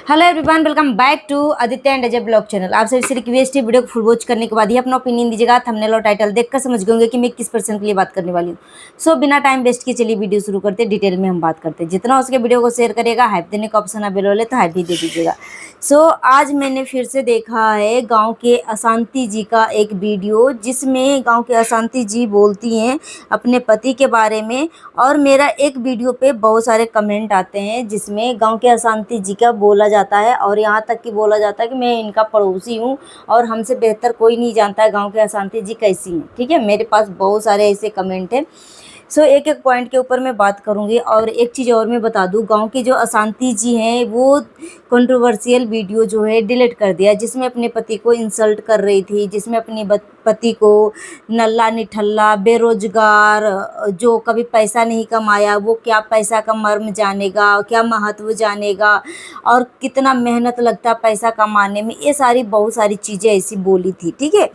Hello everyone, welcome back to Aditya and Ajay blog channel. आप सभी से रिक्वेस्ट है, वीडियो को फुल वॉच करने के बाद ही अपना ओपिनियन दीजिएगा। थंबनेल और टाइटल देखकर समझ गए होंगे कि मैं किस पर्सन के लिए बात करने वाली हूँ। सो बिना टाइम वेस्ट किए चलिए वीडियो शुरू करते हैं। डिटेल में हम बात करते हैं। जितना हो सके वीडियो को शेयर करिएगा। हाइप देने का ऑप्शन अवेलेबल है तो हाइप भी दे दीजिएगा। सो आज मैंने फिर से देखा है गाँव के अशांति जी का एक वीडियो, जिसमें गाँव के अशांति जी बोलती हैं अपने पति के बारे में। और मेरा एक वीडियो पे बहुत सारे कमेंट आते हैं जिसमें गांव के अशांति जी का बोला जाता है, और यहाँ तक कि बोला जाता है कि मैं इनका पड़ोसी हूँ और हमसे बेहतर कोई नहीं जानता है गांव के अशांति जी कैसी हैं। ठीक है, मेरे पास बहुत सारे ऐसे कमेंट हैं। सो एक एक पॉइंट के ऊपर मैं बात करूंगी। और एक चीज़ और मैं बता दूं, गांव के जो अशांति जी हैं वो कंट्रोवर्शियल वीडियो जो है डिलीट कर दिया, जिसमें अपने पति को इंसल्ट कर रही थी, जिसमें अपने पति को नल्ला निठल्ला बेरोजगार, जो कभी पैसा नहीं कमाया वो क्या पैसा का मर्म जानेगा, क्या महत्व जानेगा, और कितना मेहनत लगता है पैसा कमाने में, ये सारी बहुत सारी चीज़ें ऐसी बोली थी। ठीक है,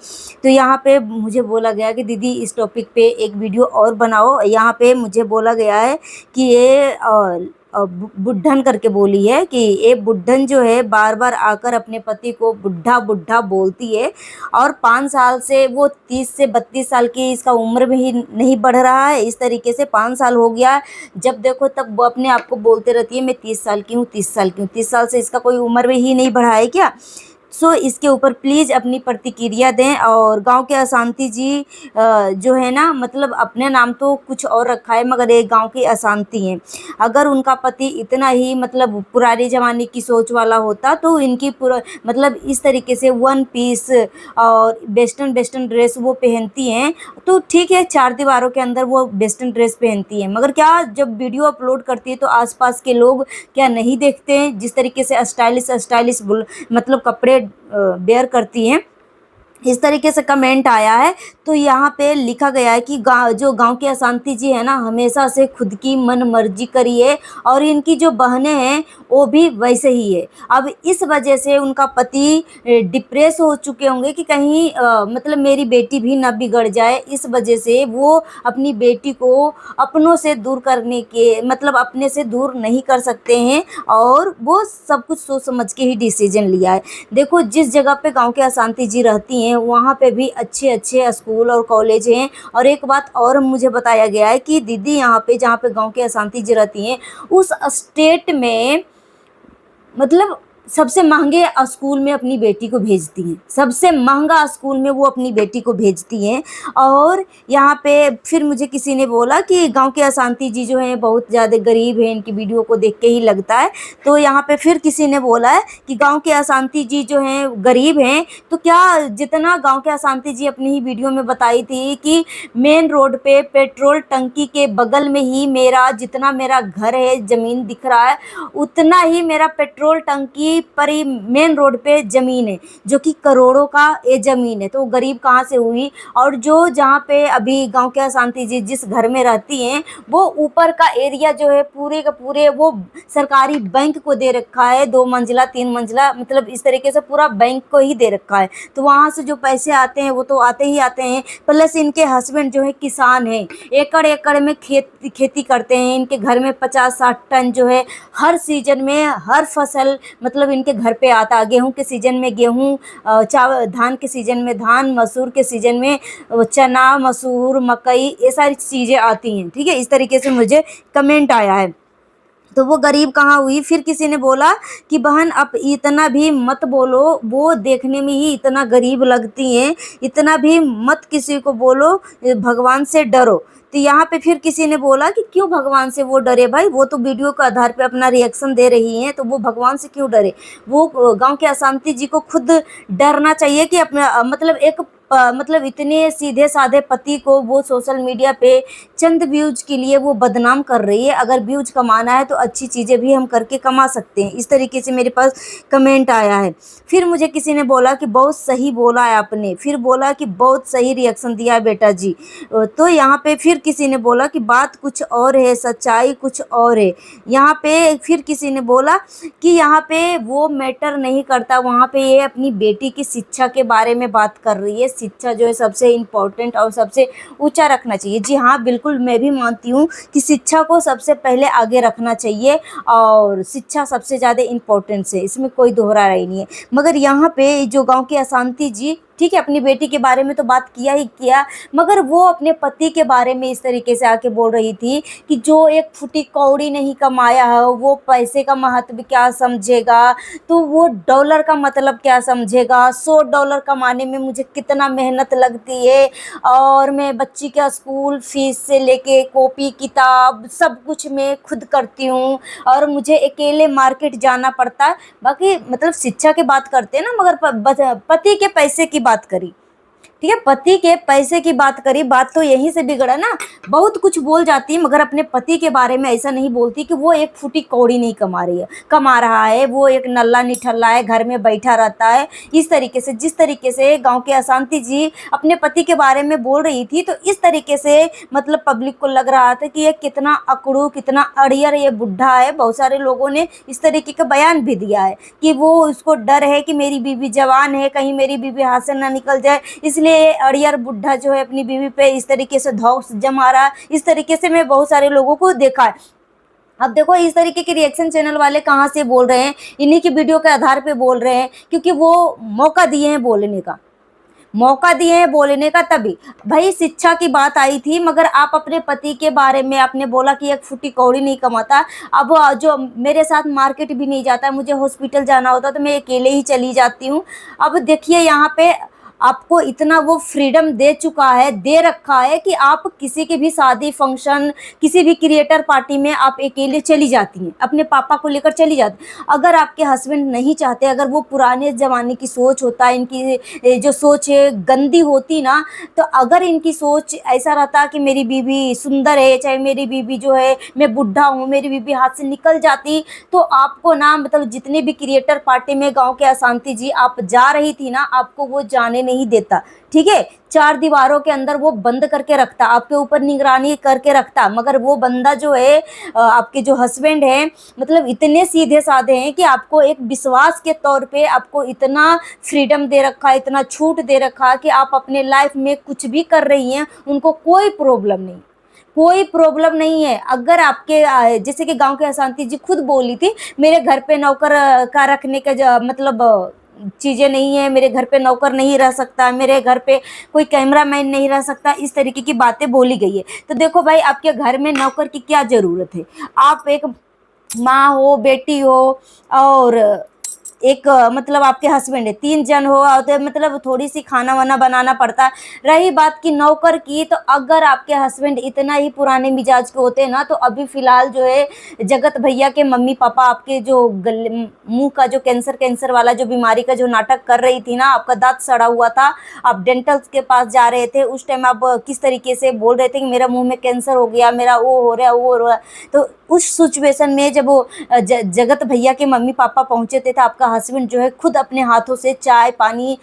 तो यहाँ पे मुझे बोला गया कि दीदी इस टॉपिक पे एक वीडियो और बनाओ। यहाँ पे मुझे बोला गया है कि ये बुढ़न करके बोली है कि ये बुढ़न जो है बार बार आकर अपने पति को बुढ़ा बुढ़ा बोलती है, और 5 साल से वो 30 से 32 साल की इसका उम्र भी नहीं बढ़ रहा है। इस तरीके से 5 साल हो गया, जब देखो तब वो अपने आप को बोलते रहती है मैं 30 साल की हूँ, 30 साल की हूँ। 30 साल से इसका कोई उम्र भी ही नहीं बढ़ा है क्या? सो इसके ऊपर प्लीज़ अपनी प्रतिक्रिया दें। और गांव के अशांति जी जो है ना, मतलब अपने नाम तो कुछ और रखा है मगर ये गांव की अशांति हैं। अगर उनका पति इतना ही मतलब पुराने ज़माने की सोच वाला होता तो इनकी पूरा मतलब इस तरीके से वन पीस और वेस्टर्न ड्रेस वो पहनती हैं तो ठीक है, 4 दीवारों के अंदर वो वेस्टर्न ड्रेस पहनती हैं, मगर क्या जब वीडियो अपलोड करती है तो आसपास के लोग क्या नहीं देखते हैं? जिस तरीके से स्टाइलिश मतलब कपड़े बेयर करती हैं, इस तरीके से कमेंट आया है। तो यहाँ पे लिखा गया है कि गांव की अशांति जी है ना, हमेशा से खुद की मन मर्जी करी है, और इनकी जो बहनें हैं वो भी वैसे ही है। अब इस वजह से उनका पति डिप्रेस हो चुके होंगे कि कहीं मतलब मेरी बेटी भी ना बिगड़ जाए। इस वजह से वो अपनी बेटी को अपनों से दूर करने के मतलब अपने से दूर नहीं कर सकते हैं, और वो सब कुछ सोच समझ के ही डिसीजन लिया है। देखो, जिस जगह पे गांव के अशांति जी रहती हैं वहाँ पे भी अच्छे अच्छे स्कूल और कॉलेज हैं। और एक बात और मुझे बताया गया है कि दीदी यहाँ पे जहाँ पे गांव के अशांति जी रहती हैं उस स्टेट में मतलब सबसे महंगे स्कूल में अपनी बेटी को भेजती हैं, सबसे महंगा स्कूल में वो अपनी बेटी को भेजती हैं। और यहाँ पे फिर मुझे किसी ने बोला कि गांव के अशांति जी जो हैं बहुत ज़्यादा गरीब हैं, इनकी वीडियो को देख के ही लगता है। तो यहाँ पे फिर किसी ने बोला है कि गांव के अशांति जी जो हैं गरीब हैं, तो क्या जितना गांव के अशांति जी अपनी ही वीडियो में बताई थी कि मेन रोड पे पेट्रोल टंकी के बगल में ही जितना मेरा घर है ज़मीन दिख रहा है, उतना ही मेरा पेट्रोल टंकी पर ही मेन रोड पे ज़मीन है, जो कि करोड़ों का ये ज़मीन है। तो वो गरीब कहाँ से हुई? और जो जहाँ पे अभी गांव के अशांति जी जिस घर में रहती हैं वो ऊपर का एरिया जो है पूरे का पूरे वो सरकारी बैंक को दे रखा है, 2 मंजिला 3 मंजिला, मतलब इस तरीके से पूरा बैंक को ही दे रखा है। तो वहाँ से जो पैसे आते हैं वो तो आते ही आते हैं, प्लस इनके हस्बैंड जो है किसान हैं, एकड़ एकड़ में खेती करते हैं। इनके घर में 50-60 टन जो है हर सीजन में हर फसल मतलब इनके घर पे आता है। गेहूं के सीजन में गेहूं, चावल धान के सीजन में धान, मसूर के सीजन में चना मसूर मकई, ये सारी चीज़ें आती हैं। ठीक है, इस तरीके से मुझे कमेंट आया है। तो वो गरीब कहाँ हुई? फिर किसी ने बोला कि बहन आप इतना भी मत बोलो, वो देखने में ही इतना गरीब लगती हैं, इतना भी मत किसी को बोलो, भगवान से डरो। तो यहाँ पे फिर किसी ने बोला कि क्यों भगवान से वो डरे? भाई वो तो वीडियो के आधार पे अपना रिएक्शन दे रही हैं, तो वो भगवान से क्यों डरे? वो गांव के अशांति जी को खुद डरना चाहिए कि अपना मतलब एक मतलब इतने सीधे साधे पति को वो सोशल मीडिया पे चंद व्यूज के लिए वो बदनाम कर रही है। अगर व्यूज कमाना है तो अच्छी चीज़ें भी हम करके कमा सकते हैं। इस तरीके से मेरे पास कमेंट आया है। फिर मुझे किसी ने बोला कि बहुत सही बोला है आपने, फिर बोला कि बहुत सही रिएक्शन दिया है बेटा जी। तो यहाँ पे फिर किसी ने बोला कि बात कुछ और है, सच्चाई कुछ और है। यहाँ पे फिर किसी ने बोला कि यहाँ पे वो मैटर नहीं करता, वहाँ पे ये अपनी बेटी की शिक्षा के बारे में बात कर रही है, शिक्षा जो है सबसे इम्पोर्टेंट और सबसे ऊंचा रखना चाहिए। जी हाँ, बिल्कुल मैं भी मानती हूँ कि शिक्षा को सबसे पहले आगे रखना चाहिए और शिक्षा सबसे ज़्यादा इम्पोर्टेंस है, इसमें कोई दोहरा राय नहीं है। मगर यहाँ पे जो गांव की अशांति जी, ठीक है, अपनी बेटी के बारे में तो बात किया ही किया, मगर वो अपने पति के बारे में इस तरीके से आके बोल रही थी कि जो एक फूटी कौड़ी नहीं कमाया है वो पैसे का महत्व क्या समझेगा, तो वो डॉलर का मतलब क्या समझेगा, $100 कमाने में मुझे कितना मेहनत लगती है और मैं बच्ची का स्कूल फीस से लेके कॉपी किताब सब कुछ मैं खुद करती हूँ और मुझे अकेले मार्केट जाना पड़ता है। बाकी मतलब शिक्षा की बात करते हैं ना, मगर पति के पैसे की बात करी, ठीक है, पति के पैसे की बात करी, बात तो यहीं से बिगड़ा ना। बहुत कुछ बोल जाती है मगर अपने पति के बारे में ऐसा नहीं बोलती कि वो एक फूटी कौड़ी नहीं कमा रही है, कमा रहा है, वो एक नल्ला निठल्ला है, घर में बैठा रहता है। इस तरीके से, जिस तरीके से गांव के अशांति जी अपने पति के बारे में बोल रही थी, तो इस तरीके से मतलब पब्लिक को लग रहा था कि ये कितना अकड़ू, कितना अड़ियर ये बुढ़ा है। बहुत सारे लोगों ने इस तरीके का बयान भी दिया है कि वो उसको डर है कि मेरी बीवी जवान है, कहीं मेरी बीवी हाथ से ना निकल जाए, इसलिए अड़ियर बुढ़ा जो है अपनी बीवी पे इस तरीके से धौंस जमा रहा है। इस तरीके से मैं बहुत सारे लोगों को देखा है। अब देखो इस तरीके के रिएक्शन चैनल वाले कहाँ से बोल रहे हैं, इन्हीं की वीडियो के आधार पे बोल रहे हैं, क्योंकि वो मौका दिए हैं बोलने का, मौका दिए हैं बोलने का। तभी भाई शिक्षा की बात आई थी, मगर आप अपने पति के बारे में आपने बोला कि एक फुटी कौड़ी नहीं कमाता। अब जो मेरे साथ मार्केट भी नहीं जाता, मुझे हॉस्पिटल जाना होता तो मैं अकेले ही चली जाती हूँ। अब देखिए यहाँ पे आपको इतना वो फ्रीडम दे चुका है, दे रखा है कि आप किसी के भी शादी फंक्शन, किसी भी क्रिएटर पार्टी में आप अकेले चली जाती हैं, अपने पापा को लेकर चली जाती। अगर आपके हस्बैंड नहीं चाहते, अगर वो पुराने ज़माने की सोच होता, इनकी जो सोच है गंदी होती ना, तो अगर इनकी सोच ऐसा रहता कि मेरी बीवी सुंदर है, चाहे मेरी बीवी जो है, मैं बुढ़ा हूँ, मेरी बीवी हाथ से निकल जाती, तो आपको ना मतलब जितने भी क्रिएटर पार्टी में गांव के अशांति जी आप जा रही थी ना, आपको वो जाने नहीं देता, ठीक है। 4 दीवारों के अंदर वो बंद करके रखता, आपके ऊपर निगरानी करके रखता। मगर वो बंदा जो है आपके जो हस्बैंड है, मतलब इतने सीधे साधे हैं कि आपको एक विश्वास के तौर पे आपको इतना फ्रीडम दे रखा है, इतना छूट दे रखा है कि आप अपने लाइफ में कुछ भी कर रही हैं, उनको कोई प्रॉब्लम नहीं, कोई प्रॉब्लम नहीं है। अगर आपके जैसे कि गांव के अशांति जी खुद बोली थी, मेरे घर पे नौकर का रखने का मतलब चीज़ें नहीं है, मेरे घर पे नौकर नहीं रह सकता, मेरे घर पे कोई कैमरामैन नहीं रह सकता, इस तरीके की बातें बोली गई है। तो देखो भाई, आपके घर में नौकर की क्या ज़रूरत है? आप एक माँ हो, बेटी हो और एक मतलब आपके हस्बैंड है, 3 जन हो तो मतलब थोड़ी सी खाना वाना बनाना पड़ता है। रही बात की नौकर की, तो अगर आपके हस्बैंड इतना ही पुराने मिजाज के होते हैं ना, तो अभी फिलहाल जो है जगत भैया के मम्मी पापा आपके जो गले मुंह का जो कैंसर वाला जो बीमारी का जो नाटक कर रही थी ना, आपका दांत सड़ा हुआ था, आप डेंटल के पास जा रहे थे, उस टाइम आप किस तरीके से बोल रहे थे कि मेरा मुंह में कैंसर हो गया, मेरा वो हो रहा है, वो हो रहा है। तो उस सिचुएशन में जब वो जगत भैया के मम्मी पापा पहुंचे थे, तो आपका हस्बैंड जो है खुद अपने हाथों से चाय पानी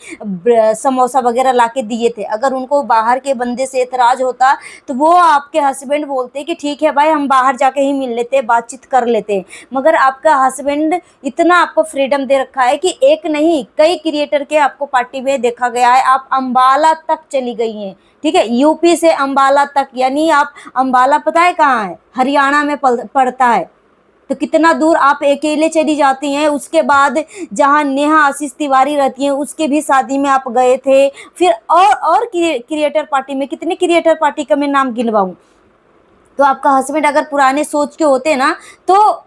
समोसा वगैरह ला के दिए थे। अगर उनको बाहर के बंदे से एतराज होता, तो वो आपके हस्बैंड बोलते कि ठीक है भाई, हम बाहर जाके ही मिल लेते, बातचीत कर लेते। मगर आपका हस्बैंड इतना आपको फ्रीडम दे रखा है कि एक नहीं कई क्रिएटर के आपको पार्टी में देखा गया है, आप अंबाला तक चली गई हैं, ठीक है, यूपी से अंबाला तक, यानी आप अंबाला पता है कहाँ है? हरियाणा में पड़ता है। तो कितना दूर आप अकेले चली जाती हैं। उसके बाद जहाँ नेहा आशीष तिवारी रहती हैं, उसके भी शादी में आप गए थे। फिर और क्रिएटर पार्टी में, कितने क्रिएटर पार्टी का मैं नाम गिनवाऊं? तो आपका हस्बैंड अगर पुराने सोच के होते ना, तो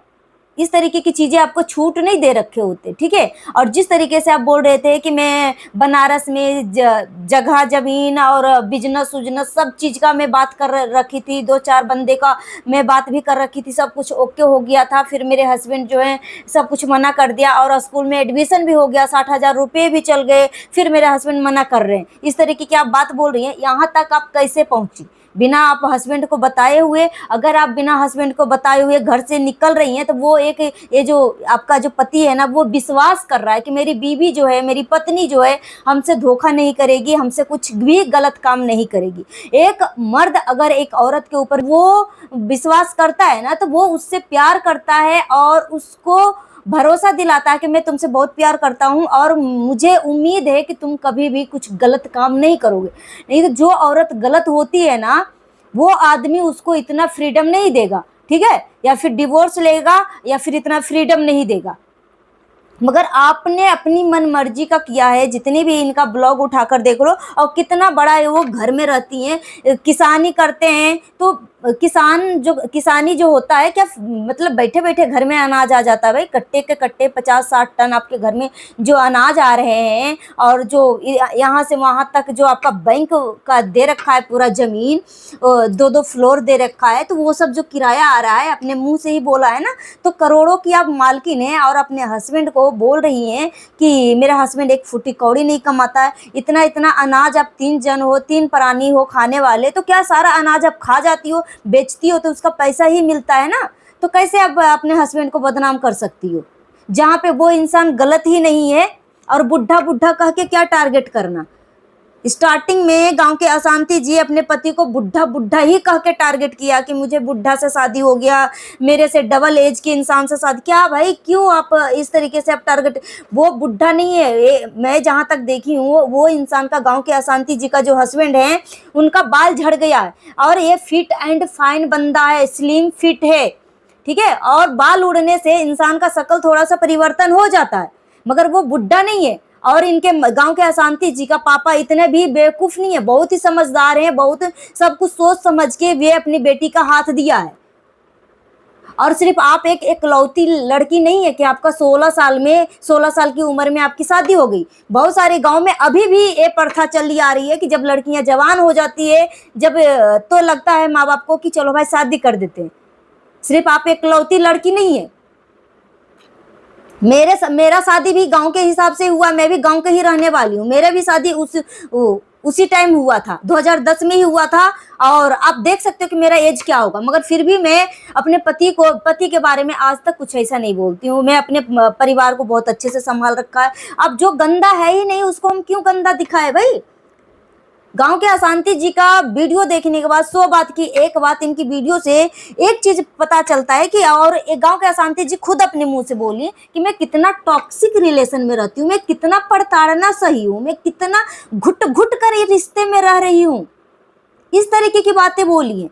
इस तरीके की चीज़ें आपको छूट नहीं दे रखे होते, ठीक है। और जिस तरीके से आप बोल रहे थे कि मैं बनारस में जगह जमीन और बिजनेस उजनेस सब चीज़ का मैं बात कर रखी थी, 2-4 बंदे का मैं बात भी कर रखी थी, सब कुछ ओके हो गया था। फिर मेरे हस्बैंड जो है सब कुछ मना कर दिया और स्कूल में एडमिशन भी हो गया, 60,000 रुपये भी चल गए, फिर मेरे हस्बैंड मना कर रहे हैं। इस तरीके की आप बात बोल रही हैं, यहाँ तक आप कैसे पहुँची बिना आप हस्बैंड को बताए हुए? अगर आप बिना हस्बैंड को बताए हुए घर से निकल रही हैं, तो वो एक ये जो आपका जो पति है ना, वो विश्वास कर रहा है कि मेरी बीवी जो है, मेरी पत्नी जो है, हमसे धोखा नहीं करेगी, हमसे कुछ भी गलत काम नहीं करेगी। एक मर्द अगर एक औरत के ऊपर वो विश्वास करता है ना, तो वो उससे प्यार करता है और उसको भरोसा दिलाता है कि मैं तुमसे बहुत प्यार करता हूँ और मुझे उम्मीद है कि तुम कभी भी कुछ गलत काम नहीं करोगे। नहीं तो जो औरत गलत होती है ना, वो आदमी उसको इतना फ्रीडम नहीं देगा, ठीक है, या फिर डिवोर्स लेगा या फिर इतना फ्रीडम नहीं देगा। मगर आपने अपनी मन मर्जी का किया है। जितने भी इनका ब्लॉग उठाकर देख लो, और कितना बड़ा है, वो घर में रहती हैं, किसानी करते हैं, तो किसानी जो होता है क्या, मतलब बैठे बैठे घर में अनाज आ जाता है भाई, कट्टे के कट्टे 50-60 टन आपके घर में जो अनाज आ रहे हैं। और जो यहाँ से वहां तक जो आपका बैंक का दे रखा है पूरा जमीन, 2-2 फ्लोर दे रखा है, तो वो सब जो किराया आ रहा है, अपने मुंह से ही बोला है ना, तो करोड़ों की आप मालकिन हैं और अपने हस्बैंड को बोल रही हैं कि मेरा हस्बैंड एक फुटी कौड़ी नहीं कमाता है। इतना इतना अनाज, आप 3 जन हो, 3 प्राणी हो खाने वाले, तो क्या सारा अनाज आप खा जाती हो, बेचती हो, तो उसका पैसा ही मिलता है ना। तो कैसे आप अपने हस्बैंड को बदनाम कर सकती हो, जहाँ पे वो इंसान गलत ही नहीं है। और बुढ़ा बुढ़ा कह के क्या टारगेट करना। स्टार्टिंग में गांव के अशांति जी अपने पति को बुढ़ा बुढ़ा ही कह के टारगेट किया कि मुझे बुढ़ा से शादी हो गया, मेरे से डबल एज के इंसान से शादी। क्या भाई, क्यों आप इस तरीके से आप टारगेट, वो बुढ़ा नहीं है। मैं जहां तक देखी हूँ, वो इंसान का, गांव के अशांति जी का जो हस्बैंड है, उनका बाल झड़ गया है और ये फिट एंड फाइन बंदा है, स्लिम फिट है, ठीक है। और बाल उड़ने से इंसान का शक्ल थोड़ा सा परिवर्तन हो जाता है, मगर वो बुढ़ा नहीं है। और इनके गांव के अशांति जी का पापा इतने भी बेवकूफ नहीं है, बहुत ही समझदार हैं, बहुत सब कुछ सोच समझ के वे अपनी बेटी का हाथ दिया है। और सिर्फ आप एक इकलौती लड़की नहीं है कि आपका 16 साल की उम्र में आपकी शादी हो गई। बहुत सारे गांव में अभी भी ये प्रथा चली आ रही है कि जब लड़कियां जवान हो जाती है, जब तो लगता है माँ बाप को कि चलो भाई शादी कर देते हैं। सिर्फ आप इकलौती लड़की नहीं है। मेरा शादी भी गांव के हिसाब से हुआ, मैं भी गांव के ही रहने वाली हूँ। मेरा भी शादी उसी टाइम हुआ था, 2010 में ही हुआ था। और आप देख सकते हो कि मेरा एज क्या होगा, मगर फिर भी मैं अपने पति के बारे में आज तक कुछ ऐसा नहीं बोलती हूँ। मैं अपने परिवार को बहुत अच्छे से संभाल रखा है। अब जो गंदा है ही नहीं, उसको हम क्यों गंदा दिखाए भाई। गांव के अशांति जी का वीडियो देखने के बाद 100 बात की एक बात, इनकी वीडियो से एक चीज पता चलता है कि, और एक गांव के अशांति जी खुद अपने मुंह से बोली कि मैं कितना टॉक्सिक रिलेशन में रहती हूँ, मैं कितना प्रताड़ना सही हूँ, मैं कितना घुट घुट कर ये रिश्ते में रह रही हूँ। इस तरीके की बातें बोली है।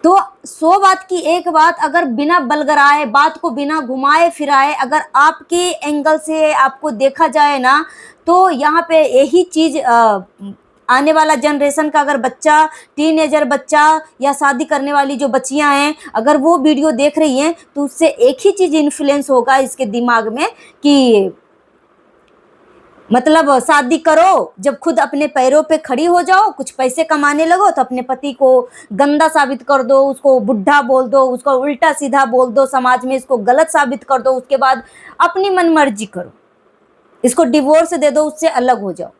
तो 100 बात की एक बात, अगर बिना बलगराए, बात को बिना घुमाए फिराए, अगर आपके एंगल से आपको देखा जाए ना, तो यहाँ पे यही चीज आने वाला जनरेशन का अगर बच्चा, टीनेजर बच्चा या शादी करने वाली जो बच्चियां हैं, अगर वो वीडियो देख रही हैं, तो उससे एक ही चीज इन्फ्लुएंस होगा इसके दिमाग में कि मतलब शादी करो, जब खुद अपने पैरों पे खड़ी हो जाओ, कुछ पैसे कमाने लगो, तो अपने पति को गंदा साबित कर दो, उसको बुढ़ा बोल दो, उसको उल्टा सीधा बोल दो, समाज में इसको गलत साबित कर दो, उसके बाद अपनी मनमर्जी करो, इसको डिवोर्स दे दो, उससे अलग हो जाओ।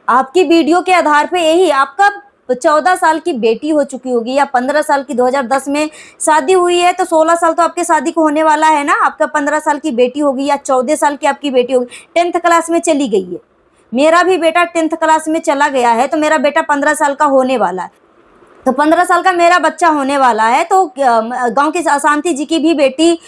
आपकी वीडियो के आधार पे यही आपका 14 साल की बेटी हो चुकी होगी या 15 साल की, 2010 में शादी हुई है, तो 16 साल तो आपके शादी को होने वाला है ना। आपका 15 साल की बेटी होगी या 14 साल की आपकी बेटी होगी, 10th क्लास में चली गई है। मेरा भी बेटा 10th क्लास में चला गया है, तो मेरा बेटा 15 साल का होने वाला है, तो 15 साल का मेरा बच्चा होने वाला है। तो गांव की अशांति जी की भी बेटी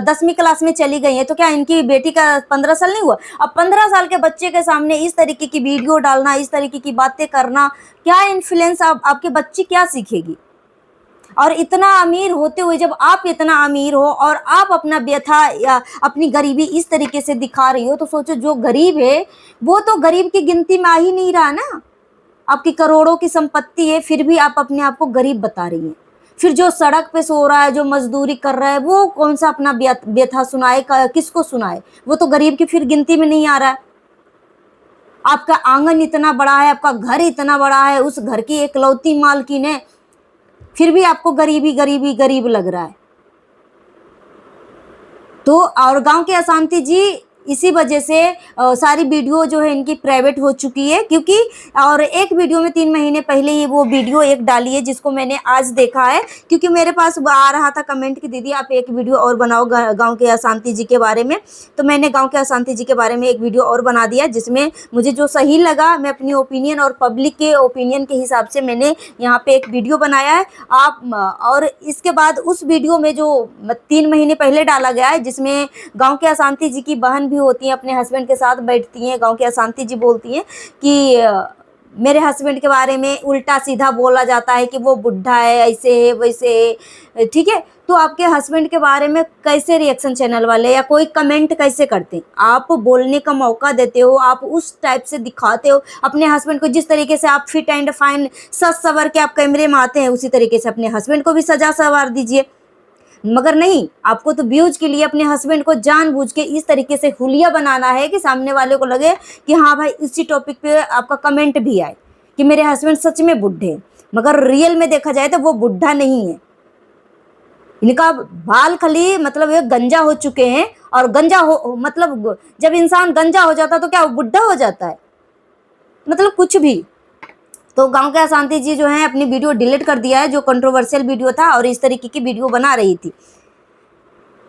10वीं क्लास में चली गई है, तो क्या इनकी बेटी का 15 साल नहीं हुआ। अब 15 साल के बच्चे के सामने इस तरीके की वीडियो डालना, इस तरीके की बातें करना, क्या इन्फ्लुएंस, आपके बच्ची क्या सीखेगी। और इतना अमीर होते हुए, जब आप इतना अमीर हो और आप अपना व्यथा या अपनी गरीबी इस तरीके से दिखा रही हो, तो सोचो जो गरीब है वो तो गरीब की गिनती में आ ही नहीं रहा ना। आपकी करोड़ों की संपत्ति है, फिर भी आप अपने आप को गरीब बता रही हैं। फिर जो सड़क पे सो रहा है, जो मजदूरी कर रहा है, वो कौन सा अपना व्यथा सुनाए, किसको सुनाए, वो तो गरीब की फिर गिनती में नहीं आ रहा है। आपका आंगन इतना बड़ा है, आपका घर इतना बड़ा है, उस घर की एकलौती मालकिन है, फिर भी आपको गरीबी गरीबी गरीब लग रहा है। तो और गांव के अशांति जी इसी वजह से सारी वीडियो जो है इनकी प्राइवेट हो चुकी है, क्योंकि और एक वीडियो में 3 महीने पहले ही वो वीडियो एक डाली है जिसको मैंने आज देखा है, क्योंकि मेरे पास आ रहा था कमेंट कि दीदी आप एक वीडियो और बनाओ गांव के अशांति जी के बारे में। तो मैंने गांव के अशांति जी के बारे में एक वीडियो और बना दिया, जिसमें मुझे जो सही लगा मैं अपनी ओपिनियन और पब्लिक के ओपिनियन के हिसाब से मैंने यहाँ पे एक वीडियो बनाया है। आप और इसके बाद उस वीडियो में जो 3 महीने पहले डाला गया है, जिसमें गांव के अशांति जी की बहन भी होती हैं, अपने हस्बैंड के साथ बैठती हैं, गांव के अशांति जी बोलती हैं कि मेरे हस्बैंड के बारे में उल्टा सीधा बोला जाता है कि वो बुढ़ा है, ऐसे है वैसे है, ठीक है। तो आपके हस्बैंड के बारे में कैसे रिएक्शन चैनल वाले या कोई कमेंट कैसे करते हैं? आप बोलने का मौका देते हो, आप उस टाइप से दिखाते हो अपने हस्बैंड को, जिस तरीके से आप फिट एंड फाइन सज सवर के आप कैमरे में आते हैं, उसी तरीके से अपने हस्बैंड को भी सजा सवार दीजिए। मगर नहीं, आपको तो व्यूज के लिए अपने हस्बैंड को जानबूझ के इस तरीके से हुलिया बनाना है कि सामने वाले को लगे कि हाँ भाई इसी टॉपिक पे आपका कमेंट भी आए कि मेरे हस्बैंड सच में बुढ़े हैं। मगर रियल में देखा जाए तो वो बुढ़ा नहीं है, इनका बाल खाली मतलब ये गंजा हो चुके हैं। और गंजा हो मतलब जब इंसान गंजा हो जाता है तो क्या वो बुढ़ा हो जाता है? मतलब कुछ भी। तो गांव के अशांति जी जो है अपनी वीडियो डिलीट कर दिया है, जो कंट्रोवर्शियल वीडियो था और इस तरीके की वीडियो बना रही थी।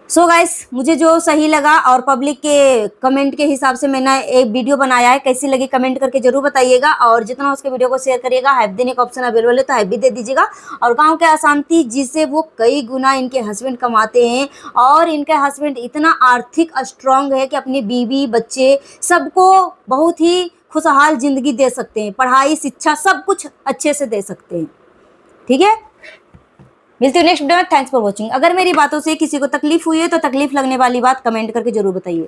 सो गाइस, मुझे जो सही लगा और पब्लिक के कमेंट के हिसाब से मैंने एक वीडियो बनाया है, कैसी लगी कमेंट करके जरूर बताइएगा। और जितना उसके वीडियो को शेयर करिएगा, हाइप देने का ऑप्शन अवेलेबल है तो हाइप भी दे दीजिएगा। और गांव के अशांति जिसे वो कई गुना इनके हस्बैंड कमाते हैं, और इनके हस्बैंड इतना आर्थिक स्ट्रांग है कि अपनी बीवी बच्चे सबको बहुत ही खुशहाल जिंदगी दे सकते हैं, पढ़ाई शिक्षा सब कुछ अच्छे से दे सकते हैं, ठीक है। मिलती हूँ नेक्स्ट वीडियो में। Thanks for watching. अगर मेरी बातों से किसी को तकलीफ हुई है तो तकलीफ लगने वाली बात कमेंट करके जरूर बताइए।